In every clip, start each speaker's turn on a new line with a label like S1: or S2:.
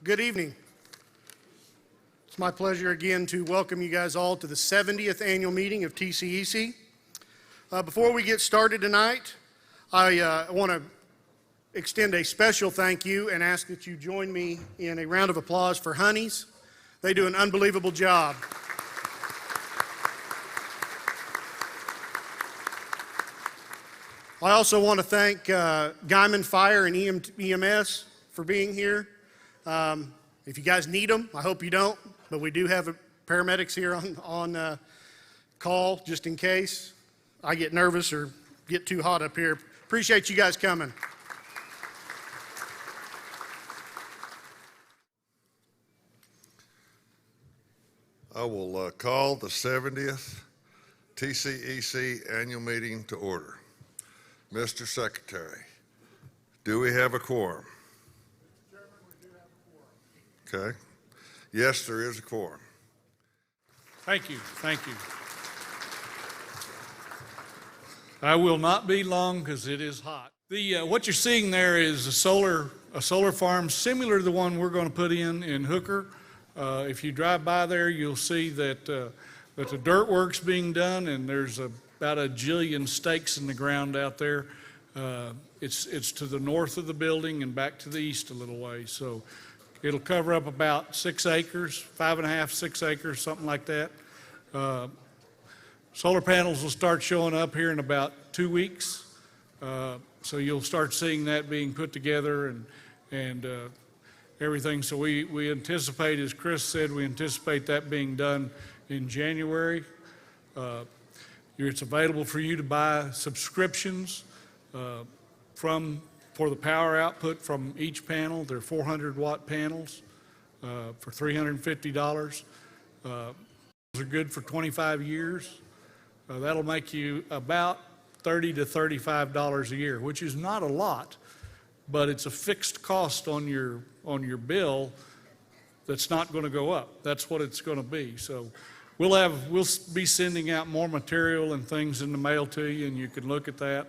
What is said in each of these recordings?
S1: Good evening. It's my pleasure again to welcome you guys all to the 70th annual meeting of TCEC. Before we get started tonight, I want to extend a special thank you and ask that you join me in a round of applause for Honeys. They do an unbelievable job. I also want to thank Guymon Fire and EMS for being here. If you guys need them, I hope you don't, but we do have paramedics here on call just in case I get nervous or get too hot up here. Appreciate you guys coming.
S2: I will call the 70th TCEC annual meeting to order. Mr. Secretary, do we have a quorum?
S1: Mr. Chairman, we do have a quorum.
S2: Okay. Yes, there is a quorum.
S3: Thank you. I will not be long because it is hot. What you're seeing there is a solar farm similar to the one we're going to put in Hooker. If you drive by there, you'll see that the dirt work's being done, and there's about a jillion stakes in the ground out there. It's to the north of the building and back to the east a little way. So it'll cover up about 6 acres, 5.5, 6 acres, something like that. Solar panels will start showing up here in about 2 weeks. So you'll start seeing that being put together and everything. So we anticipate, as Chris said, we anticipate that being done in January. It's available for you to buy subscriptions for the power output from each panel. They're 400-watt panels for $350. Those are good for 25 years. That'll make you about $30 to $35 a year, which is not a lot, but it's a fixed cost on your bill that's not going to go up. That's what it's going to be. So we'll be sending out more material and things in the mail to you, and you can look at that.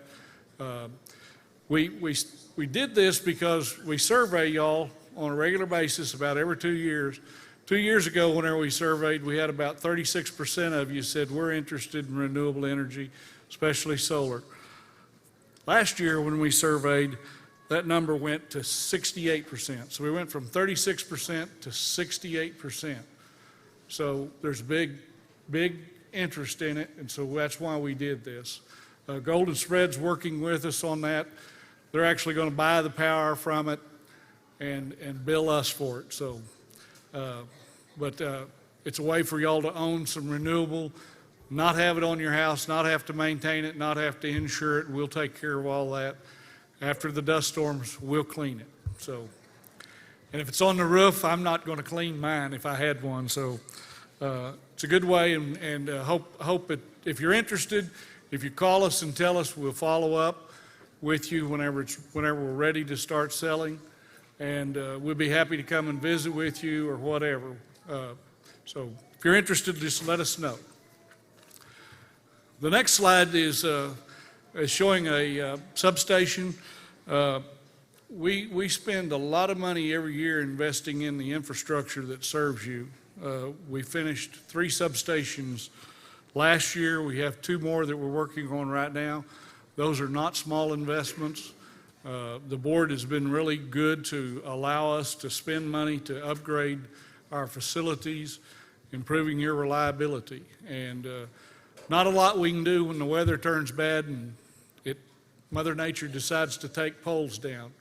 S3: We did this because we survey y'all on a regular basis about every 2 years. 2 years ago, whenever we surveyed, we had about 36% of you said we're interested in renewable energy, especially solar. Last year, when we surveyed, that number went to 68%. So we went from 36% to 68%. So there's big interest in it, and so that's why we did this. Golden Spread's working with us on that. They're actually going to buy the power from it and bill us for it. So, but it's a way for y'all to own some renewable, not have it on your house, not have to maintain it, not have to insure it. We'll take care of all that. After the dust storms, we'll clean it. So, and if it's on the roof, I'm not going to clean mine if I had one. So it's a good way, and hope it, if you're interested, if you call us and tell us, we'll follow up with you whenever we're ready to start selling, and we'll be happy to come and visit with you or whatever. So if you're interested, just let us know. The next slide is showing a substation. We spend a lot of money every year investing in the infrastructure that serves you. We finished 3 substations last year. We have 2 more that we're working on right now. Those are not small investments. The board has been really good to allow us to spend money to upgrade our facilities, improving your reliability. And not a lot we can do when the weather turns bad and Mother Nature decides to take poles down.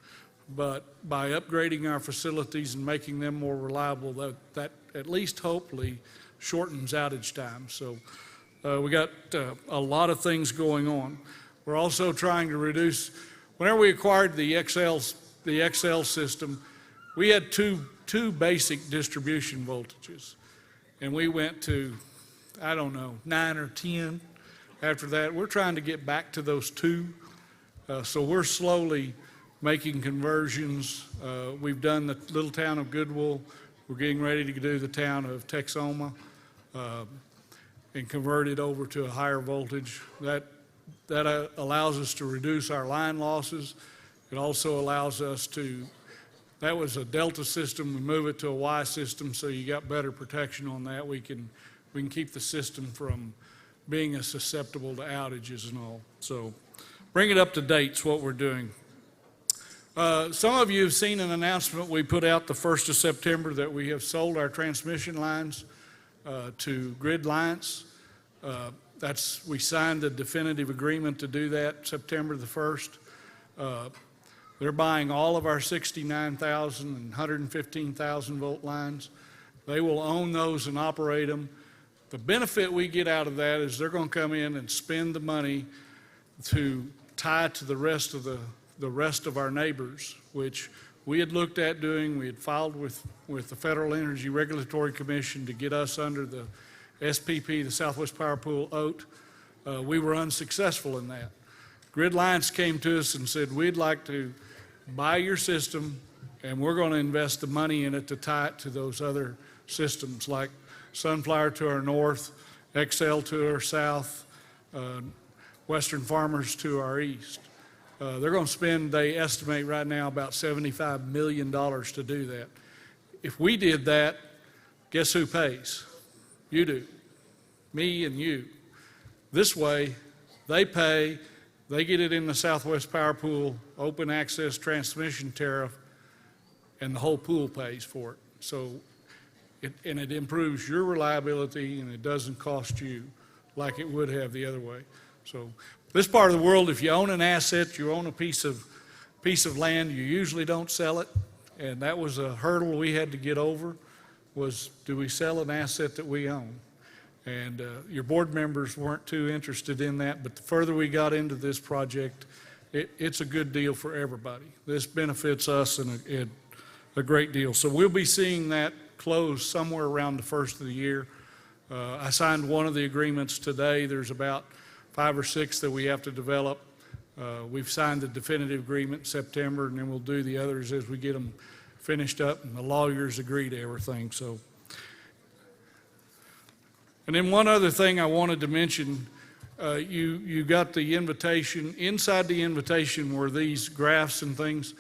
S3: But by upgrading our facilities and making them more reliable, that at least hopefully shortens outage time. So we got a lot of things going on. We're also trying to reduce. Whenever we acquired the XL system, we had two basic distribution voltages, and we went to, I don't know, 9 or 10. After that, we're trying to get back to those 2. So we're slowly making conversions. We've done the little town of Goodwill. We're getting ready to do the town of Texoma and convert it over to a higher voltage. That allows us to reduce our line losses. It also allows us to That was a Delta system. We move it to a Y system, so you got better protection on that. We can keep the system from being as susceptible to outages and all. So bring it up to date is what we're doing. Some of you have seen an announcement we put out the 1st of September that we have sold our transmission lines to Grid Alliance. We signed a definitive agreement to do that September the 1st. They're buying all of our 69,000 and 115,000 volt lines. They will own those and operate them. The benefit we get out of that is they're going to come in and spend the money to tie to the rest of our neighbors, which we had looked at doing. We had filed with the Federal Energy Regulatory Commission to get us under the SPP, the Southwest Power Pool OAT. We were unsuccessful in that. Grid Alliance came to us and said, we'd like to buy your system, and we're going to invest the money in it to tie it to those other systems like Sunflower to our north, XL to our south, Western Farmers to our east. They're going to spend, they estimate right now, about $75 million to do that. If we did that, guess who pays? You do. Me and you. This way, they pay, they get it in the Southwest Power Pool open access transmission tariff, and the whole pool pays for it. So, it improves your reliability, and it doesn't cost you like it would have the other way. So, this part of the world, if you own an asset, you own a piece of land, you usually don't sell it, and that was a hurdle we had to get over, was do we sell an asset that we own? And your board members weren't too interested in that, but the further we got into this project, it's a good deal for everybody. This benefits us in a great deal. So we'll be seeing that close somewhere around the 1st of the year. I signed one of the agreements today. There's about 5 or 6 that we have to develop. We've signed the definitive agreement in September, and then we'll do the others as we get them finished up, and the lawyers agree to everything. So. And then one other thing I wanted to mention, you got the invitation. Inside the invitation were these graphs and things.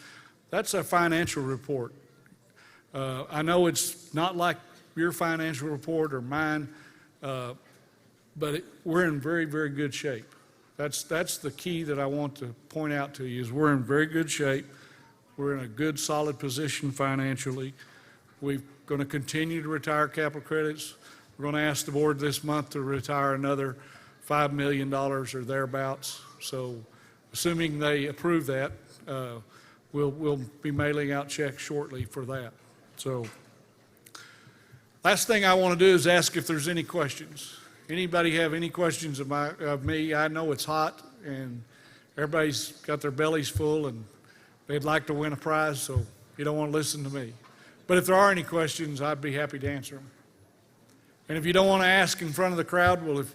S3: That's a financial report. I know it's not like your financial report or mine, but we're in very, very good shape. That's the key that I want to point out to you is we're in very good shape. We're in a good, solid position financially. We're going to continue to retire capital credits. We're going to ask the board this month to retire another $5 million or thereabouts. So assuming they approve that, we'll be mailing out checks shortly for that. So last thing I want to do is ask if there's any questions. Anybody have any questions of me? I know it's hot and everybody's got their bellies full and they'd like to win a prize, so you don't want to listen to me. But if there are any questions, I'd be happy to answer them. And if you don't want to ask in front of the crowd, well, if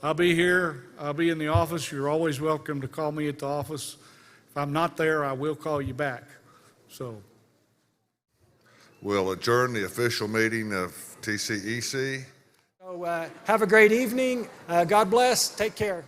S3: I'll be here, I'll be in the office. You're always welcome to call me at the office. If I'm not there, I will call you back. So
S2: We'll adjourn the official meeting of TCEC.
S4: So have a great evening. God bless. Take care.